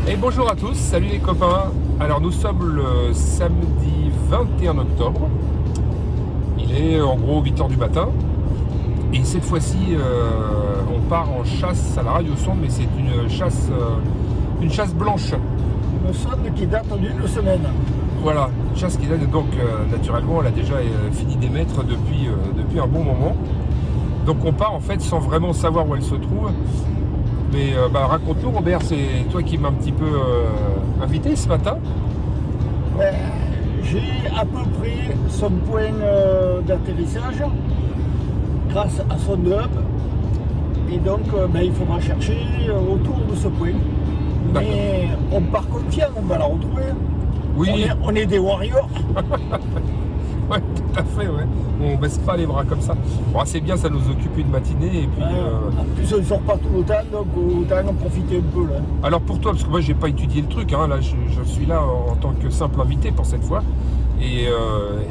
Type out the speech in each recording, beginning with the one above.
Et bonjour à tous, salut les copains. Alors nous sommes le samedi 21 octobre. Il est en gros 8h du matin. Et cette fois-ci, on part en chasse à la radiosonde, mais c'est une chasse blanche. Une sonde qui date d'une semaine. Voilà, une chasse qui date donc naturellement, elle a déjà fini d'émettre depuis un bon moment. Donc on part en fait sans vraiment savoir où elle se trouve. Mais raconte-nous Robert, c'est toi qui m'as un petit peu invité ce matin. Ben, j'ai à peu près son point d'atterrissage grâce à son hub. Et donc il faudra chercher autour de ce point. Mais on part confiant, on va la retrouver. Oui. On est des warriors. Ouais, tout à fait, ouais. On baisse pas les bras comme ça. Bon, c'est bien, ça nous occupe une matinée et puis. En plus, on ne sort pas tout le temps, donc autant en profiter un peu là. Alors pour toi, parce que moi j'ai pas étudié le truc, hein, là je suis là en tant que simple invité pour cette fois. Et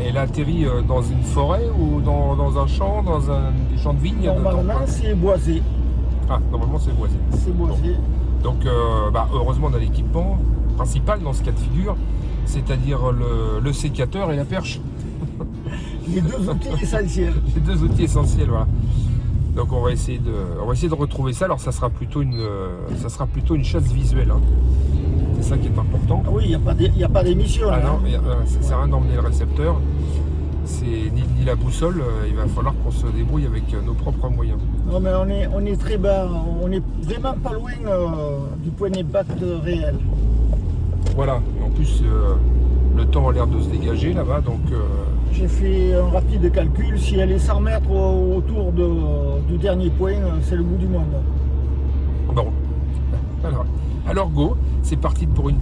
elle atterrit dans une forêt ou dans un champ, des champs de vignes. Normalement, c'est boisé. Ah, normalement c'est boisé. C'est boisé. Donc heureusement on a l'équipement principal dans ce cas de figure, c'est-à-dire le sécateur et la perche. Les deux outils essentiels. Les deux outils essentiels, voilà. Donc on va essayer de retrouver ça. Alors ça sera plutôt une chasse visuelle. Hein. C'est ça qui est important. Ah oui, il n'y a pas d'émission. Ah là, non, ça sert à rien d'emmener le récepteur. C'est ni la boussole. Il va falloir qu'on se débrouille avec nos propres moyens. Non mais on est très bas. On est vraiment pas loin du point d'impact réel. Voilà. Et en plus, le temps a l'air de se dégager là-bas. Donc j'ai fait un rapide calcul. Si elle est 100 mètres autour du dernier point, c'est le bout du monde. Bon. Alors go, c'est parti pour une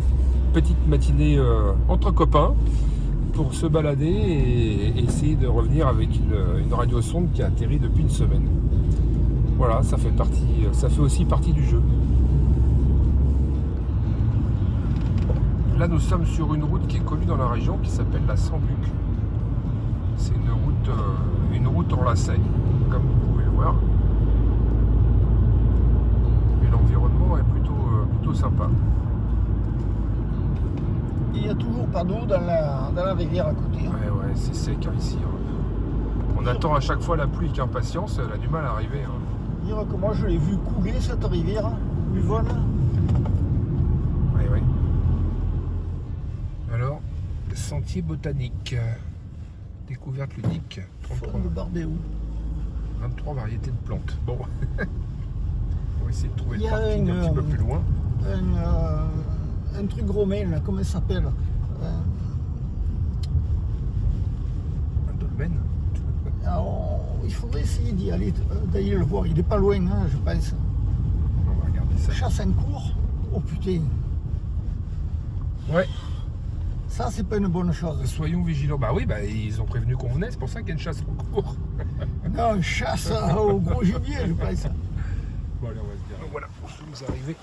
petite matinée entre copains pour se balader et essayer de revenir avec une radiosonde qui a atterri depuis une semaine. Voilà, ça fait aussi partie du jeu. Là, nous sommes sur une route qui est connue dans la région qui s'appelle la Sambuc. C'est une route en lacet, comme vous pouvez le voir. Et l'environnement est plutôt sympa. Il y a toujours pas d'eau dans la rivière à côté. Ouais, c'est sec hein, ici. Hein. On attend à chaque fois la pluie avec impatience, elle a du mal à arriver. Hein. Dire que moi je l'ai vu couler cette rivière, Luvonne. Oui. Alors, sentier botanique, découverte ludique, 23 variétés de plantes. Bon, on va essayer de trouver le parking un petit peu plus loin. Un truc romain, là, comment ça s'appelle Un dolmen. Alors, il faudrait essayer d'aller le voir. Il n'est pas loin, hein, je pense. On va regarder ça. Chasse en cours. Oh putain. Ouais. Ça, c'est pas une bonne chose. Soyons vigilants. Bah oui, ils ont prévenu qu'on venait, c'est pour ça qu'il y a une chasse en cours. Non, chasse au gros gibier, je pense. Bon, allez, on va se dire. Donc voilà, nous sommes arrivés.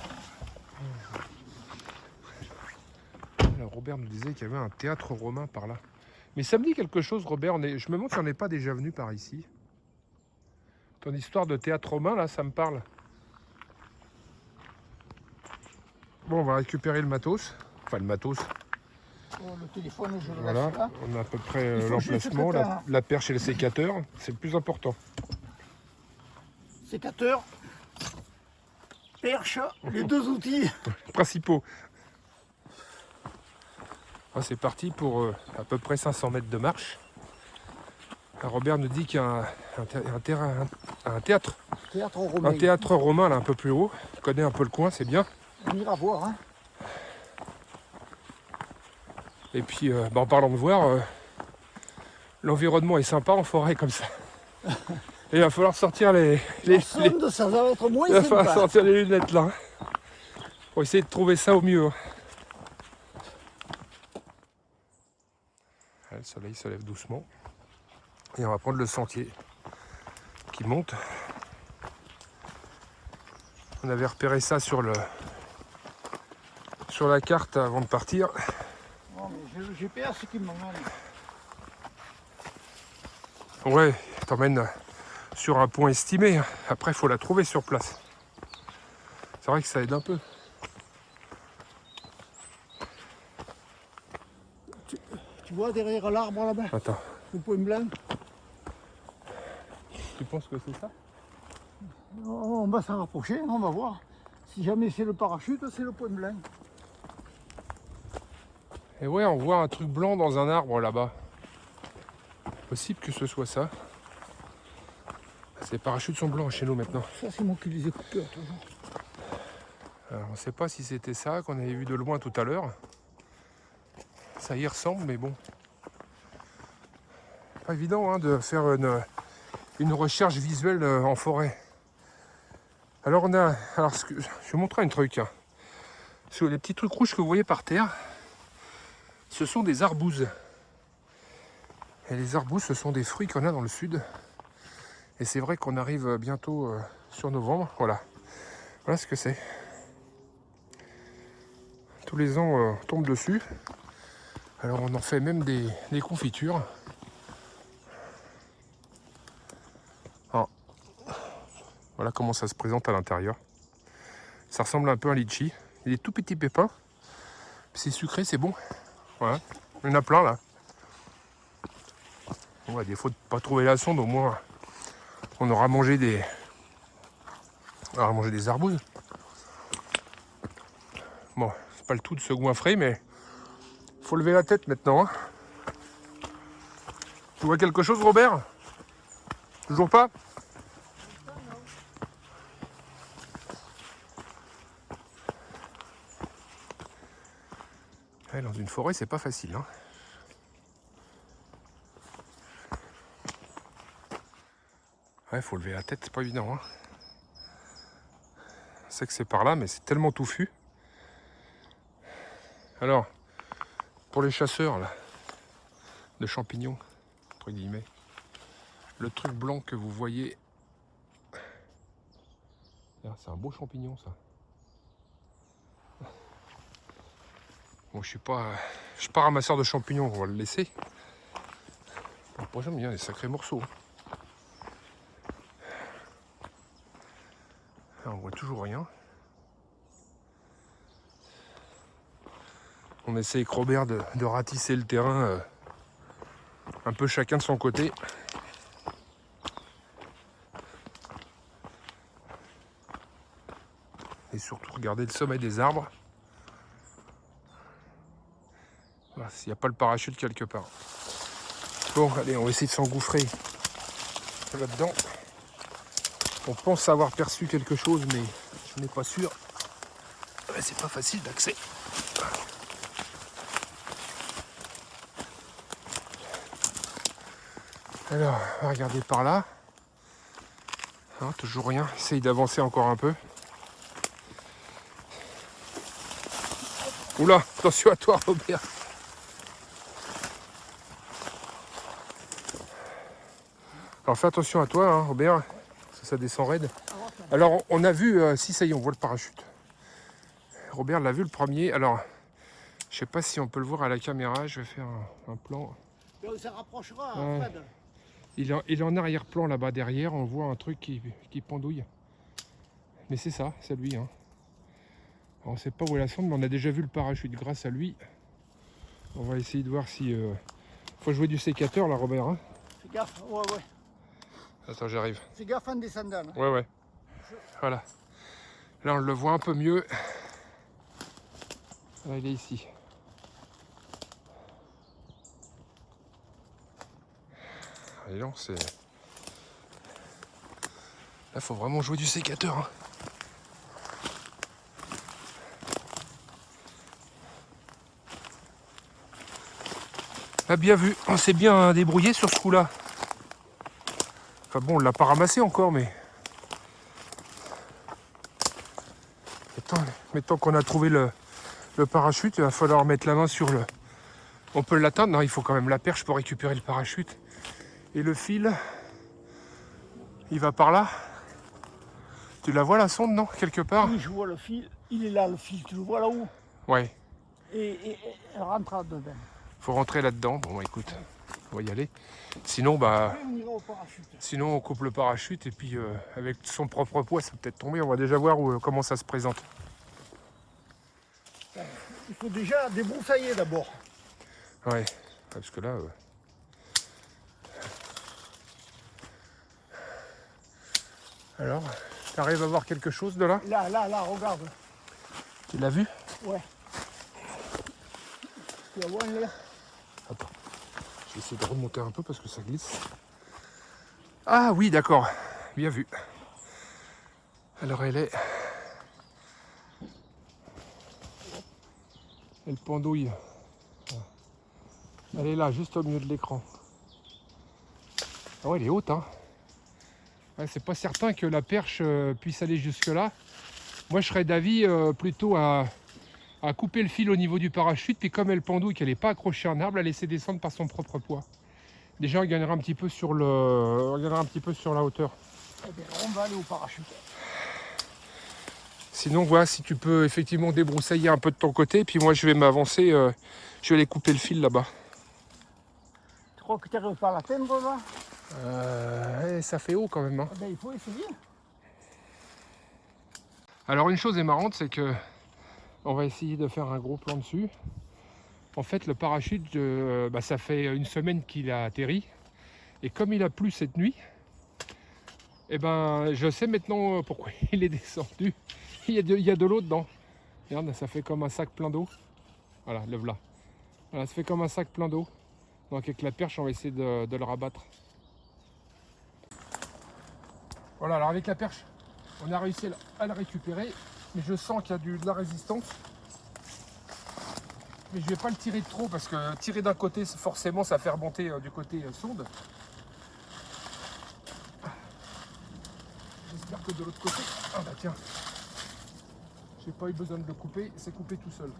Alors, Robert nous disait qu'il y avait un théâtre romain par là. Mais ça me dit quelque chose, Robert. Je me demande si on n'est pas déjà venu par ici. Ton histoire de théâtre romain, là, ça me parle. Bon, on va récupérer le matos. Enfin, le matos. Oh, le téléphone, je le Voilà, laisse là. on a à peu près l'emplacement, la perche et le sécateur. C'est le plus important. Sécateur, perche, les deux outils. Principaux. Ah, c'est parti pour à peu près 500 mètres de marche. Robert nous dit qu'il y a un théâtre romain. Un théâtre romain là un peu plus haut. Il connaît un peu le coin, c'est bien. On ira voir. Hein. Et puis en parlant de voir, l'environnement est sympa en forêt comme ça. Et il va falloir sortir Ça va être moins il va falloir sympa. sortir les lunettes là. Pour essayer de trouver ça au mieux. Le soleil se lève doucement. Et on va prendre le sentier qui monte. On avait repéré ça sur la carte avant de partir. Non, mais j'ai le GPS qui m'emmène. Ouais, t'emmène sur un point estimé. Après, il faut la trouver sur place. C'est vrai que ça aide un peu. Tu vois derrière l'arbre là-bas, Attends. le point blanc. Tu penses que c'est ça? On va s'en rapprocher, on va voir. Si jamais c'est le parachute, c'est le point blanc. Et ouais, on voit un truc blanc dans un arbre là-bas. Possible que ce soit ça. Ces parachutes sont blancs chez nous maintenant. Ça, c'est moi qui les ai coupés toujours. Alors, on ne sait pas si c'était ça qu'on avait vu de loin tout à l'heure. Ça y ressemble, mais bon. Pas évident hein, de faire une recherche visuelle en forêt. Alors on a. Alors je vais vous montrer un truc. Hein. Sur les petits trucs rouges que vous voyez par terre, ce sont des arbouses. Et les arbouses, ce sont des fruits qu'on a dans le sud. Et c'est vrai qu'on arrive bientôt sur novembre. Voilà. Voilà ce que c'est. Tous les ans, on tombe dessus. Alors on en fait même des confitures. Alors, voilà comment ça se présente à l'intérieur. Ça ressemble un peu à un litchi. Il est tout petit pépin. C'est sucré, c'est bon. Voilà. Il y en a plein là. Bon, à défaut de ne pas trouver la sonde, au moins on aura mangé des arbouses. Bon, c'est pas le tout de se goinfrer, mais faut lever la tête maintenant. Hein. Tu vois quelque chose, Robert? Toujours pas? Ouais, dans une forêt, c'est pas facile. Hein. Ouais, faut lever la tête, c'est pas évident. Hein. Je sais que c'est par là, mais c'est tellement touffu. Alors, pour les chasseurs là, de champignons, entre guillemets, le truc blanc que vous voyez, c'est un beau champignon ça. Bon, je suis pas ramasseur de champignons, on va le laisser. Pour j'aime bien des sacrés morceaux. Là, on voit toujours rien. On essaie avec Robert de ratisser le terrain un peu chacun de son côté. Et surtout regarder le sommet des arbres. Voilà, s'il n'y a pas le parachute quelque part. Bon, allez, on va essayer de s'engouffrer là-dedans. On pense avoir perçu quelque chose, mais je n'ai pas sûr. Ouais, c'est pas facile d'accès. Alors, on va regarder par là. Non, toujours rien. Essaye d'avancer encore un peu. Oula, attention à toi, Robert. Alors fais attention à toi, hein, Robert, parce que ça descend raide. Alors on a vu, si ça y est, on voit le parachute. Robert l'a vu le premier. Alors, je sais pas si on peut le voir à la caméra. Je vais faire un plan. Ça rapprochera, Fred. Il est en arrière-plan là-bas derrière. On voit un truc qui pendouille. Mais c'est ça, c'est lui. Hein. Alors, on ne sait pas où est la sonde, mais on a déjà vu le parachute grâce à lui. On va essayer de voir si... Faut jouer du sécateur là, Robert. Hein. Fais gaffe, ouais. Attends, j'arrive. Fais gaffe en descendant. Ouais. Voilà. Là, on le voit un peu mieux. Là, il est ici. Et non, c'est... Là, faut vraiment jouer du sécateur. Hein. Ah, bien vu. On s'est bien débrouillé sur ce coup-là. Enfin bon, on l'a pas ramassé encore, mais... Maintenant qu'on a trouvé le parachute, il va falloir mettre la main sur le... On peut l'atteindre, non, il faut quand même la perche pour récupérer le parachute. Et le fil, il va par là. Tu la vois la sonde, non? Quelque part? Oui, je vois le fil. Il est là, le fil. Tu le vois là-haut? Ouais. Et elle rentre là-dedans. Faut rentrer là-dedans. Bon, bah, écoute, on va y aller. Sinon, bah... On ira au parachute. Sinon, on coupe le parachute et puis avec son propre poids, ça peut peut-être tomber. On va déjà voir comment ça se présente. Il faut déjà débroussailler d'abord. Ouais. Parce que là... Alors, tu arrives à voir quelque chose de là? Là, regarde. Tu l'as vu? Ouais. Tu vas voir là? Attends, je vais essayer de remonter un peu parce que ça glisse. Ah oui, d'accord, bien vu. Alors elle pendouille. Elle est là, juste au milieu de l'écran. Ah ouais, elle est haute, hein. Ouais, c'est pas certain que la perche puisse aller jusque là. Moi je serais d'avis plutôt à couper le fil au niveau du parachute, puis comme elle pendouille, qu'elle n'est pas accrochée à un arbre, la laisser descendre par son propre poids. Déjà, on gagnera un petit peu sur la hauteur. Eh bien, on va aller au parachute. Sinon, voilà, si tu peux effectivement débroussailler un peu de ton côté, puis moi je vais m'avancer, je vais aller couper le fil là-bas. Tu crois que tu n'arrives pas à l'atteindre là? Ça fait haut quand même, hein. Eh bien, il faut essayer. Alors une chose est marrante, c'est que on va essayer de faire un gros plan dessus. En fait, le parachute, ça fait une semaine qu'il a atterri. Et comme il a plu cette nuit, eh ben, je sais maintenant pourquoi il est descendu. Il y a de l'eau dedans. Regarde, ça fait comme un sac plein d'eau. Voilà, le voilà. Voilà, ça fait comme un sac plein d'eau. Donc avec la perche, on va essayer de le rabattre. Voilà, alors avec la perche, on a réussi à le récupérer. Mais je sens qu'il y a de la résistance. Mais je vais pas le tirer de trop parce que tirer d'un côté, forcément, ça fait remonter du côté sonde. J'espère que de l'autre côté... Ah bah tiens, j'ai pas eu besoin de le couper, c'est coupé tout seul.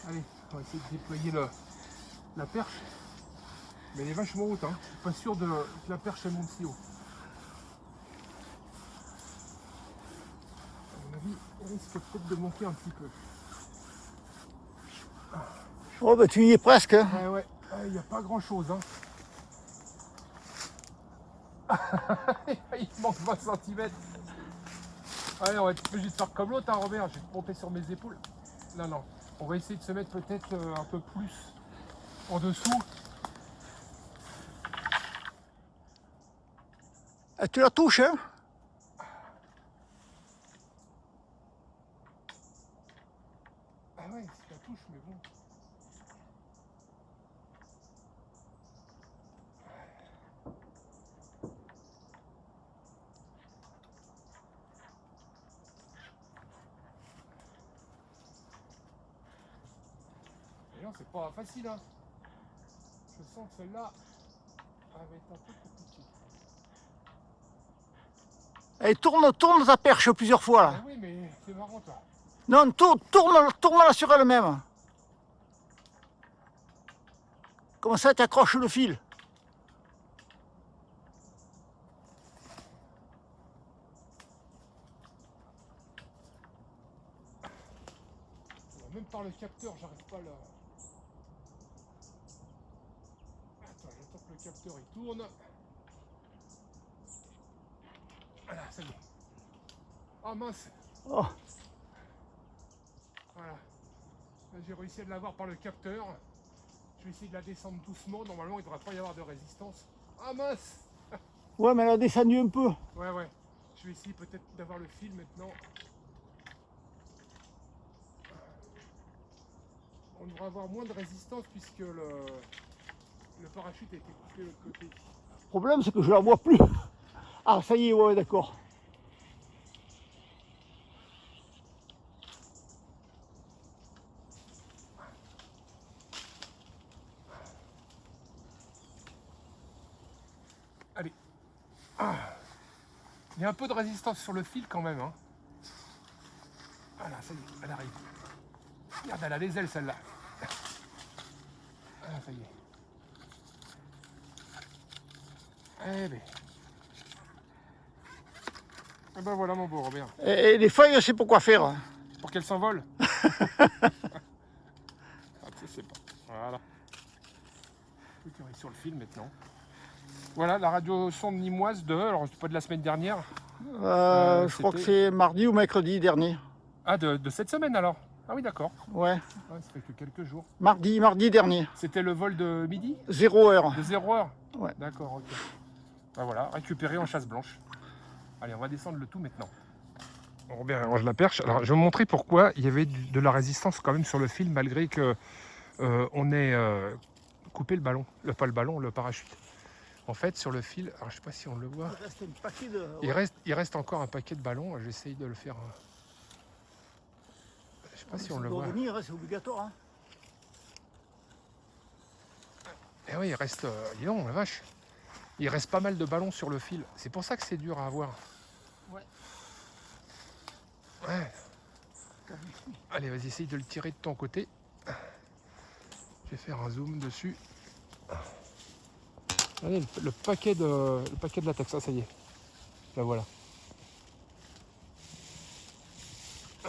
Allez, on va essayer de déployer la perche. Mais elle est vachement haute, hein. Je suis pas sûr que la perche elle monte si haut. À mon avis, elle risque peut-être de manquer un petit peu. Oh, ben tu y es presque. Hein. Ouais, il n'y a pas grand chose, hein. Il manque 20 cm. Allez, on va juste faire comme l'autre, hein, Robert. Je vais te monter sur mes épaules. Non. On va essayer de se mettre peut-être un peu plus en dessous. Tu la touches, hein? Ah ouais, c'est la touche, mais bon. Et non, c'est pas facile, hein. Je sens que celle-là, elle va être un peu compliquée. Et tourne ta perche plusieurs fois là. Ah oui, mais c'est marrant, toi. Non, tourne-la sur elle-même. Comme ça, tu accroches le fil. Même par le capteur, j'arrive pas là. Attends, j'attends que le capteur il tourne. Voilà, c'est bon. Oh mince. Oh. Voilà. Là, j'ai réussi à l'avoir par le capteur. Je vais essayer de la descendre doucement. Normalement, il ne devrait pas y avoir de résistance. Ah mince. Ouais, mais elle a descendu un peu. Ouais. Je vais essayer peut-être d'avoir le fil maintenant. On devrait avoir moins de résistance puisque le parachute a été coupé de l'autre côté. Le problème, c'est que je la vois plus. Ah, ça y est, ouais, d'accord. Allez. Il y a un peu de résistance sur le fil quand même, hein. Voilà, ça y est, elle arrive. Regarde, elle a les ailes celle-là. Ah, ça y est. Eh ben. Eh ben voilà mon beau Robert. Et les feuilles, je sais pas quoi faire. Pour qu'elle s'envole. Je sais pas. Voilà. Je peux sur le fil maintenant. Voilà, la radio sonde nimoise alors c'est pas de la semaine dernière. Je crois que c'est mardi ou mercredi dernier. Ah, de cette semaine alors? Ah oui, d'accord. Ouais, Ouais, ça fait que quelques jours. mardi dernier, C'était le vol de midi? 0 heure. De 0 heure? Ouais. D'accord, ok. Ben voilà, récupéré en chasse blanche. Allez, on va descendre le tout maintenant. Robert range la perche. Alors, je vais vous montrer pourquoi il y avait de la résistance quand même sur le fil, malgré que on ait coupé le ballon. Pas le ballon, le parachute. En fait, sur le fil, alors je sais pas si on le voit. Il reste un paquet de... Il reste encore un paquet de ballons. J'essaye de le faire. Je sais pas si on le voit. Revenir, c'est obligatoire. Hein. Eh oui, il reste. Dis donc, la vache. Il reste pas mal de ballons sur le fil. C'est pour ça que c'est dur à avoir. Ouais. Ouais. Allez, vas-y, essaye de le tirer de ton côté. Je vais faire un zoom dessus. Allez, le paquet de latex, ça y est. Là voilà.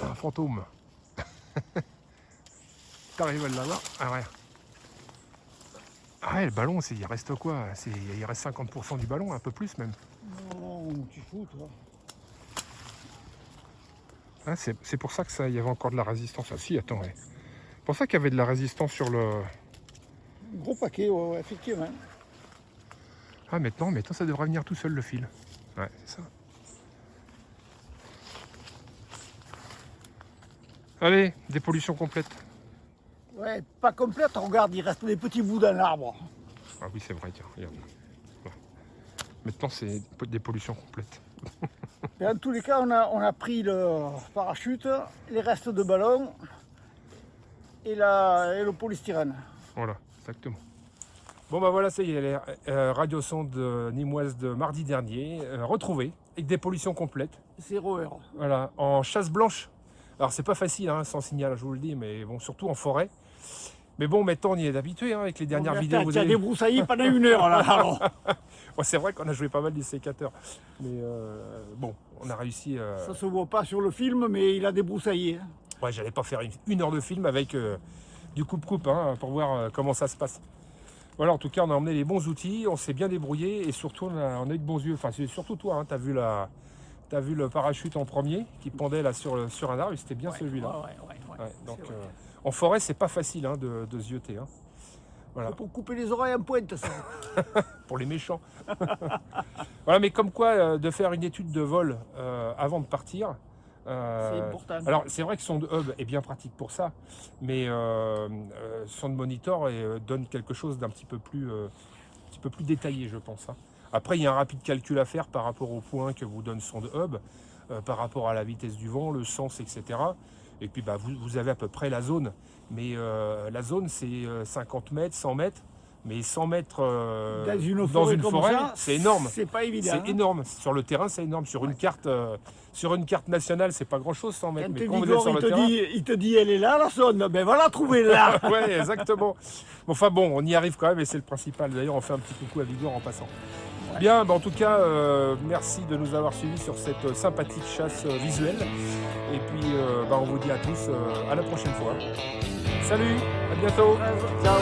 Un fantôme. T'arrives là-bas. Ah ouais. Ah ouais, le ballon, il reste quoi? Il reste 50% du ballon, un peu plus même. Non, tu fous, toi. Ah, c'est pour ça que il y avait encore de la résistance. Ah si, attends, ouais. C'est pour ça qu'il y avait de la résistance sur le... Un gros paquet, ouais, effectivement. Ah, maintenant, ça devrait venir tout seul, le fil. Ouais, c'est ça. Allez, dépollution complète. Ouais, pas complète, regarde, il reste des petits bouts dans l'arbre. Ah oui, c'est vrai, tiens, regarde. Là. Maintenant, c'est dépollution complète. Et en tous les cas, on a pris le parachute, les restes de ballon et le polystyrène. Voilà, exactement. Bon bah voilà, ça y est, les radiosondes nîmoises de mardi dernier, retrouvées, avec des pollutions complètes. 0 heure. Voilà, en chasse blanche. Alors c'est pas facile, hein, sans signal, je vous le dis, mais bon, surtout en forêt. Mais bon, maintenant on y est habitué, hein, avec les dernières vidéos. Tu as débroussaillé pendant 1 heure là. Alors. Ouais, c'est vrai qu'on a joué pas mal du sécateur. Mais bon, on a réussi... Ça se voit pas sur le film, mais il a débroussaillé. Ouais, j'allais pas faire une heure de film avec du coupe-coupe, hein, pour voir comment ça se passe. Voilà, en tout cas, on a emmené les bons outils, on s'est bien débrouillé et surtout, on a eu de bons yeux. Enfin, c'est surtout toi, hein, t'as vu le parachute en premier qui pendait là sur un arbre, et c'était bien celui-là. Ouais, donc, en forêt, c'est pas facile, hein, de zioter. Hein. Voilà. C'est pour couper les oreilles en pointe, ça. Pour les méchants. Voilà, mais comme quoi, de faire une étude de vol avant de partir. C'est important. Alors, c'est vrai que Sonde Hub est bien pratique pour ça, mais Sonde Monitor donne quelque chose d'un petit peu plus détaillé, je pense. Hein. Après, il y a un rapide calcul à faire par rapport au point que vous donne Sonde Hub, par rapport à la vitesse du vent, le sens, etc. Et puis, bah, vous avez à peu près la zone. Mais la zone, c'est 50 mètres, 100 mètres. Mais 100 mètres dans une forêt, c'est énorme. C'est pas évident. C'est énorme. Sur le terrain, c'est énorme. Sur une carte nationale, c'est pas grand-chose 100 mètres. Mais quand vous êtes sur le terrain, il te dit, elle est là, la sonde. Ben voilà, trouvez-la. Ouais, exactement. Enfin bon, on y arrive quand même et c'est le principal. D'ailleurs, on fait un petit coucou à Vigor en passant. Ouais. Bien, bah, en tout cas, merci de nous avoir suivis sur cette sympathique chasse visuelle. Et puis, bah, on vous dit à tous à la prochaine fois. Salut, à bientôt. Ciao.